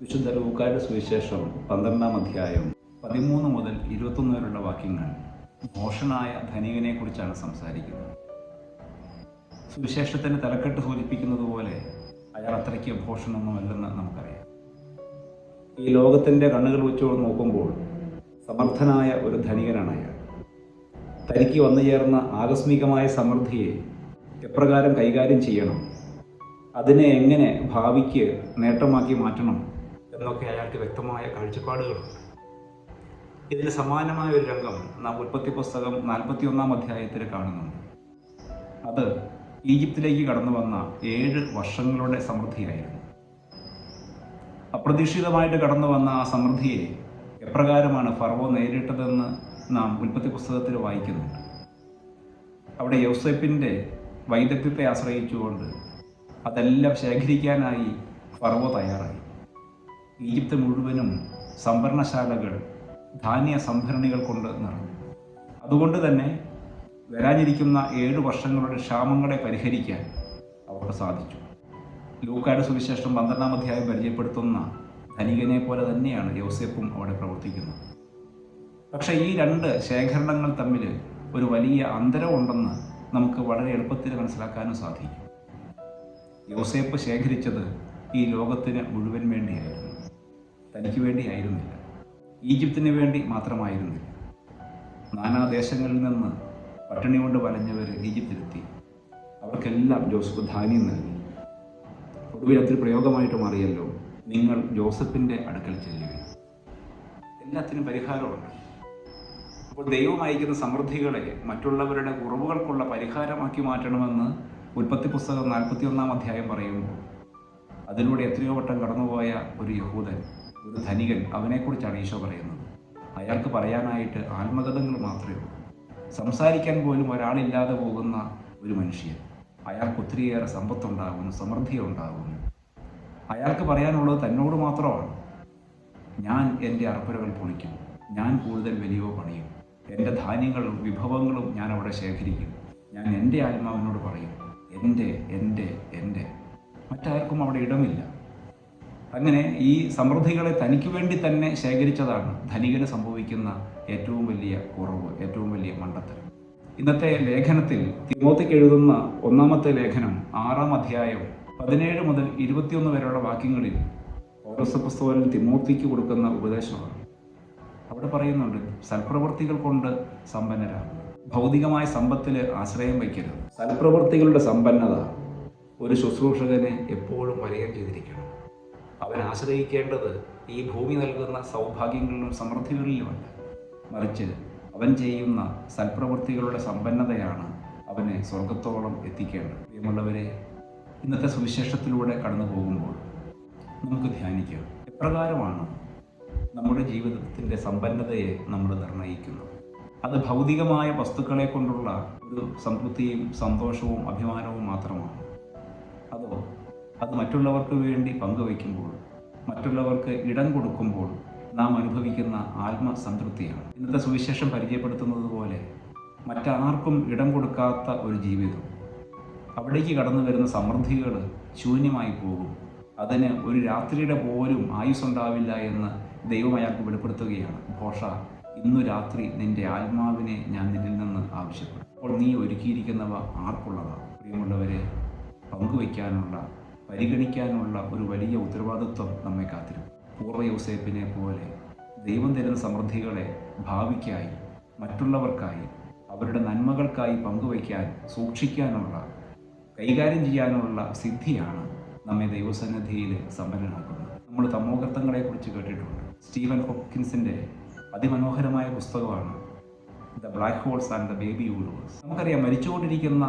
വിശുദ്ധ ലൂക്കായുടെ സുവിശേഷം 12-ാം അധ്യായം 13 മുതൽ 21 വരെയുള്ള വാക്യങ്ങൾ ഭോഷനായ ധനികനെക്കുറിച്ചാണ് സംസാരിക്കുന്നത്. സുവിശേഷത്തിൻ്റെ തലക്കെട്ട് സൂചിപ്പിക്കുന്നത് പോലെ അയാൾ അത്രയ്ക്ക് ഭോഷനൊന്നുമല്ലെന്ന് നമുക്കറിയാം. ഈ ലോകത്തിൻ്റെ കണ്ണുകൾ വെച്ചുകൊണ്ട് നോക്കുമ്പോൾ സമർത്ഥനായ ഒരു ധനികനാണ് അയാൾ. തനിക്ക് വന്നു ചേർന്ന ആകസ്മികമായ സമൃദ്ധിയെ എപ്രകാരം കൈകാര്യം ചെയ്യണം, അതിനെ എങ്ങനെ ഭാവിക്ക് നേട്ടമാക്കി മാറ്റണം എന്നൊക്കെ അയാൾക്ക് വ്യക്തമായ കാഴ്ചപ്പാടുകളുണ്ട്. ഇതിന് സമാനമായ ഒരു രംഗം നാം ഉൽപ്പത്തി പുസ്തകം 41-ാം അധ്യായത്തിൽ കാണുന്നുണ്ട്. അത് ഈജിപ്തിലേക്ക് കടന്നു വന്ന 7 വർഷങ്ങളുടെ സമൃദ്ധിയായിരുന്നു. അപ്രതീക്ഷിതമായിട്ട് കടന്നു വന്ന ആ സമൃദ്ധിയെ എപ്രകാരമാണ് ഫറവോ നേരിട്ടതെന്ന് നാം ഉൽപ്പത്തി പുസ്തകത്തിൽ വായിക്കുന്നുണ്ട്. അവിടെ യോസേപ്പിൻ്റെ വൈദഗ്ധ്യത്തെ ആശ്രയിച്ചുകൊണ്ട് അതെല്ലാം ശേഖരിക്കാനായി ഫറവോ തയ്യാറായി. ഈജിപ്ത് മുഴുവനും സംഭരണശാലകൾ, ധാന്യ സംഭരണികൾ കൊണ്ട് നിറഞ്ഞു. അതുകൊണ്ട് തന്നെ വരാനിരിക്കുന്ന 7 വർഷങ്ങളുടെ ക്ഷാമങ്ങളെ പരിഹരിക്കാൻ അവർക്ക് സാധിച്ചു. ലൂക്കായുടെ സുവിശേഷം 12-ാം അധ്യായം പരിചയപ്പെടുത്തുന്ന ധനികനെ പോലെ തന്നെയാണ് യോസേപ്പും അവിടെ പ്രവർത്തിക്കുന്നത്. പക്ഷേ ഈ 2 ശേഖരണങ്ങൾ തമ്മിൽ ഒരു വലിയ അന്തരമുണ്ടെന്ന് നമുക്ക് വളരെ എളുപ്പത്തിൽ മനസ്സിലാക്കാനും സാധിക്കും. യോസേപ്പ് ശേഖരിച്ചത് ഈ ലോകത്തിന് മുഴുവൻ വേണ്ടിയായിരുന്നു, തനിക്ക് വേണ്ടിയായിരുന്നില്ല, ഈജിപ്തിന് വേണ്ടി മാത്രമായിരുന്നില്ല. നാനാദേശങ്ങളിൽ നിന്ന് പട്ടിണി കൊണ്ട് വലഞ്ഞവർ ഈജിപ്തിലെത്തി. അവർക്കെല്ലാം ജോസഫ് ധാന്യം നൽകി. ഒടുവിൽ അതൊരു പ്രയോഗമായിട്ട് മാറിയല്ലോ, നിങ്ങൾ ജോസഫിൻ്റെ അടുക്കൽ ചെല്ലുകയും. എല്ലാത്തിനും പരിഹാരമുണ്ട്. അപ്പോൾ ദൈവം അയക്കുന്ന സമൃദ്ധികളെ മറ്റുള്ളവരുടെ കുറവുകൾക്കുള്ള പരിഹാരമാക്കി മാറ്റണമെന്ന് ഉൽപ്പത്തി പുസ്തകം 41-ാം അധ്യായം പറയുമ്പോൾ അതിലൂടെ എത്രയോ വട്ടം കടന്നുപോയ ഒരു യഹൂദൻ, ഒരു ധനികൻ, അവനെക്കുറിച്ചാണ് ഈശോ പറയുന്നത്. അയാൾക്ക് പറയാനായിട്ട് ആത്മകഥകൾ മാത്രമേ ഉള്ളൂ. സംസാരിക്കാൻ പോലും ഒരാളില്ലാതെ പോകുന്ന ഒരു മനുഷ്യൻ. അയാൾക്ക് ഒത്തിരിയേറെ സമ്പത്തുണ്ടാകുന്നു, സമൃദ്ധി ഉണ്ടാകുന്നു. അയാൾക്ക് പറയാനുള്ളത് തന്നോട് മാത്രമാണ്. ഞാൻ എൻ്റെ അർപ്പരകൾ പൊളിക്കും, ഞാൻ കൂടുതൽ വലിയോ പണിയും, എൻ്റെ ധാന്യങ്ങളും വിഭവങ്ങളും ഞാൻ അവിടെ ശേഖരിക്കും. ഞാൻ എൻ്റെ ആത്മാവിനോട് പറയും, എൻ്റെ എൻ്റെ എൻ്റെ മറ്റാർക്കും അവിടെ ഇടമില്ല. അങ്ങനെ ഈ സമൃദ്ധികളെ തനിക്ക് വേണ്ടി തന്നെ ശേഖരിച്ചതാണ് ധനികന് സംഭവിക്കുന്ന ഏറ്റവും വലിയ കുറവ്, ഏറ്റവും വലിയ മണ്ടത്തരം. ഇന്നത്തെ ലേഖനത്തിൽ തിമോത്തിക്ക് എഴുതുന്ന 1-ാമത്തെ ലേഖനം 6-ാം അധ്യായം 17 മുതൽ 21 വരെയുള്ള വാക്യങ്ങളിൽ പൗലോസ് തിമോത്തിക്ക് കൊടുക്കുന്ന ഉപദേശമാണ്. അവിടെ പറയുന്നുണ്ട്, സൽപ്രവൃത്തികൾ കൊണ്ട് സമ്പന്നരാകും. ഭൗതികമായ സമ്പത്തിൽ ആശ്രയം വയ്ക്കരുത്. സൽപ്രവൃത്തികളുടെ സമ്പന്നത ഒരു ശുശ്രൂഷകനെ എപ്പോഴും വലയം ചെയ്തിരിക്കണം. അവൻ ആശ്രയിക്കേണ്ടത് ഈ ഭൂമി നൽകുന്ന സൗഭാഗ്യങ്ങളിലും സമൃദ്ധികളിലുമല്ല, മറിച്ച് അവൻ ചെയ്യുന്ന സൽപ്രവൃത്തികളുടെ സമ്പന്നതയാണ് അവനെ സ്വർഗത്തോളം എത്തിക്കേണ്ടത്. പ്രിയമുള്ളവരെ, ഇന്നത്തെ സുവിശേഷത്തിലൂടെ കടന്നു പോകുമ്പോൾ നമുക്ക് ധ്യാനിക്കാം, എപ്രകാരമാണ് നമ്മുടെ ജീവിതത്തിൻ്റെ സമ്പന്നതയെ നമ്മൾ നിർണ്ണയിക്കുന്നത്. അത് ഭൗതികമായ വസ്തുക്കളെ കൊണ്ടുള്ള ഒരു സംതൃപ്തിയും സന്തോഷവും അഭിമാനവും മാത്രമാണ്? അതോ അത് മറ്റുള്ളവർക്ക് വേണ്ടി പങ്കുവയ്ക്കുമ്പോൾ, മറ്റുള്ളവർക്ക് ഇടം കൊടുക്കുമ്പോൾ നാം അനുഭവിക്കുന്ന ആത്മസംതൃപ്തിയാണ്? ഇന്നത്തെ സുവിശേഷം പരിചയപ്പെടുത്തുന്നത് പോലെ മറ്റാർക്കും ഇടം കൊടുക്കാത്ത ഒരു ജീവിതം, അവിടേക്ക് കടന്നു വരുന്ന സമൃദ്ധികൾ ശൂന്യമായി പോകും. അതിന് ഒരു രാത്രിയുടെ പോലും ആയുസ്സുണ്ടാവില്ല എന്ന് ദൈവം അയാൾക്ക് വെളിപ്പെടുത്തുകയാണ്. ഭോഷ, ഇന്നു രാത്രി നിന്റെ ആത്മാവിനെ ഞാൻ നിന്നിൽ നിന്ന് ആവശ്യപ്പെടും. അപ്പോൾ നീ ഒരുക്കിയിരിക്കുന്നവ ആർക്കുള്ളതാണ്? പ്രിയമുള്ളവരെ, പങ്കുവയ്ക്കാനുള്ള, പരിഗണിക്കാനുള്ള ഒരു വലിയ ഉത്തരവാദിത്വം നമ്മെ കാത്തിരുന്നു. പൂർവ്വ യോസേപ്പിനെ പോലെ ദൈവം തരുന്ന സമൃദ്ധികളെ ഭാവിക്കായി, മറ്റുള്ളവർക്കായി, അവരുടെ നന്മകൾക്കായി പങ്കുവയ്ക്കാൻ, സൂക്ഷിക്കാനുള്ള, കൈകാര്യം ചെയ്യാനുള്ള സിദ്ധിയാണ് നമ്മെ ദൈവസന്നിധിയിൽ സമ്പന്നനാക്കുന്നത്. നമ്മൾ തമോഗർത്തങ്ങളെക്കുറിച്ച് കേട്ടിട്ടുണ്ട്. സ്റ്റീവൻ ഹോപ്കിൻസിൻ്റെ അതിമനോഹരമായ പുസ്തകമാണ് the black holes and the baby universe. നമുക്കറിയാം, മരിച്ചുകൊണ്ടിരിക്കുന്ന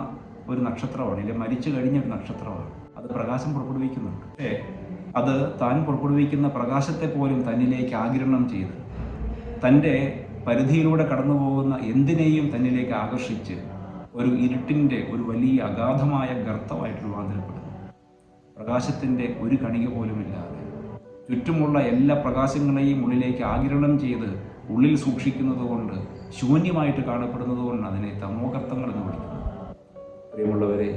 ഒരു നക്ഷത്രമാണ്, ഇല്ല മരിച്ചു കഴിഞ്ഞ ഒരു നക്ഷത്രമാണ്. അത് പ്രകാശം പുറപ്പെടുവിക്കുന്നുണ്ട്. പക്ഷേ അത് താൻ പുറപ്പെടുവിക്കുന്ന പ്രകാശത്തെ പോലും തന്നിലേക്ക് ആഗിരണം ചെയ്ത് തൻ്റെ പരിധിയിലൂടെ കടന്നു പോകുന്ന എന്തിനേയും തന്നിലേക്ക് ആകർഷിച്ച് ഒരു ഇരുട്ടിൻ്റെ ഒരു വലിയ അഗാധമായ ഗർത്തമായിട്ട് രൂപാന്തരപ്പെടുന്നു. പ്രകാശത്തിൻ്റെ ഒരു കണിക പോലുമില്ലാതെ ചുറ്റുമുള്ള എല്ലാ പ്രകാശങ്ങളെയും ഉള്ളിലേക്ക് ആഗിരണം ചെയ്ത് ഉള്ളിൽ സൂക്ഷിക്കുന്നത് കൊണ്ട്, ശൂന്യമായിട്ട് കാണപ്പെടുന്നത് കൊണ്ട് അതിനെ തമോഗർത്തങ്ങൾ എന്ന് വിളിക്കുന്നു. പ്രിയമുള്ളവരെ,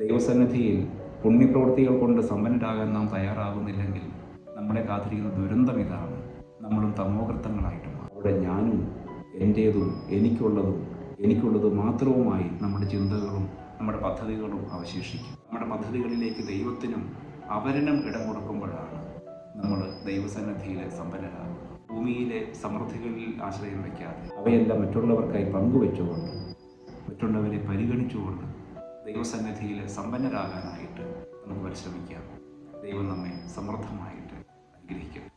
ദൈവസന്നിധിയിൽ പുണ്യപ്രവൃത്തികൾ കൊണ്ട് സമ്പന്നരാകാൻ നാം തയ്യാറാകുന്നില്ലെങ്കിൽ നമ്മളെ കാത്തിരിക്കുന്ന ദുരന്തം ഇതാണ്. നമ്മളും തമോഗർത്തങ്ങളായിട്ട് മാറും. അവിടെ ഞാനും എൻ്റേതും എനിക്കുള്ളത് മാത്രവുമായി നമ്മുടെ ചിന്തകളും നമ്മുടെ പദ്ധതികളും അവശേഷിക്കും. നമ്മുടെ പദ്ധതികളിലേക്ക് ദൈവത്തിനും അവരനും ഇടം കൊടുക്കുമ്പോഴാണ് നമ്മൾ ദൈവസന്നിധിയിൽ സമ്പന്നരാകുന്നത്. ഭൂമിയിലെ സമൃദ്ധികളിൽ ആശ്രയം വയ്ക്കാതെ അവയെല്ലാം മറ്റുള്ളവർക്കായി പങ്കുവെച്ചുകൊണ്ട്, മറ്റുള്ളവരെ പരിഗണിച്ചുകൊണ്ട് ദൈവസന്നിധിയിൽ സമ്പന്നരാകാനായിട്ട് നമുക്ക് പരിശ്രമിക്കാം. ദൈവം നമ്മെ സമൃദ്ധമായിട്ട് അനുഗ്രഹിക്കും.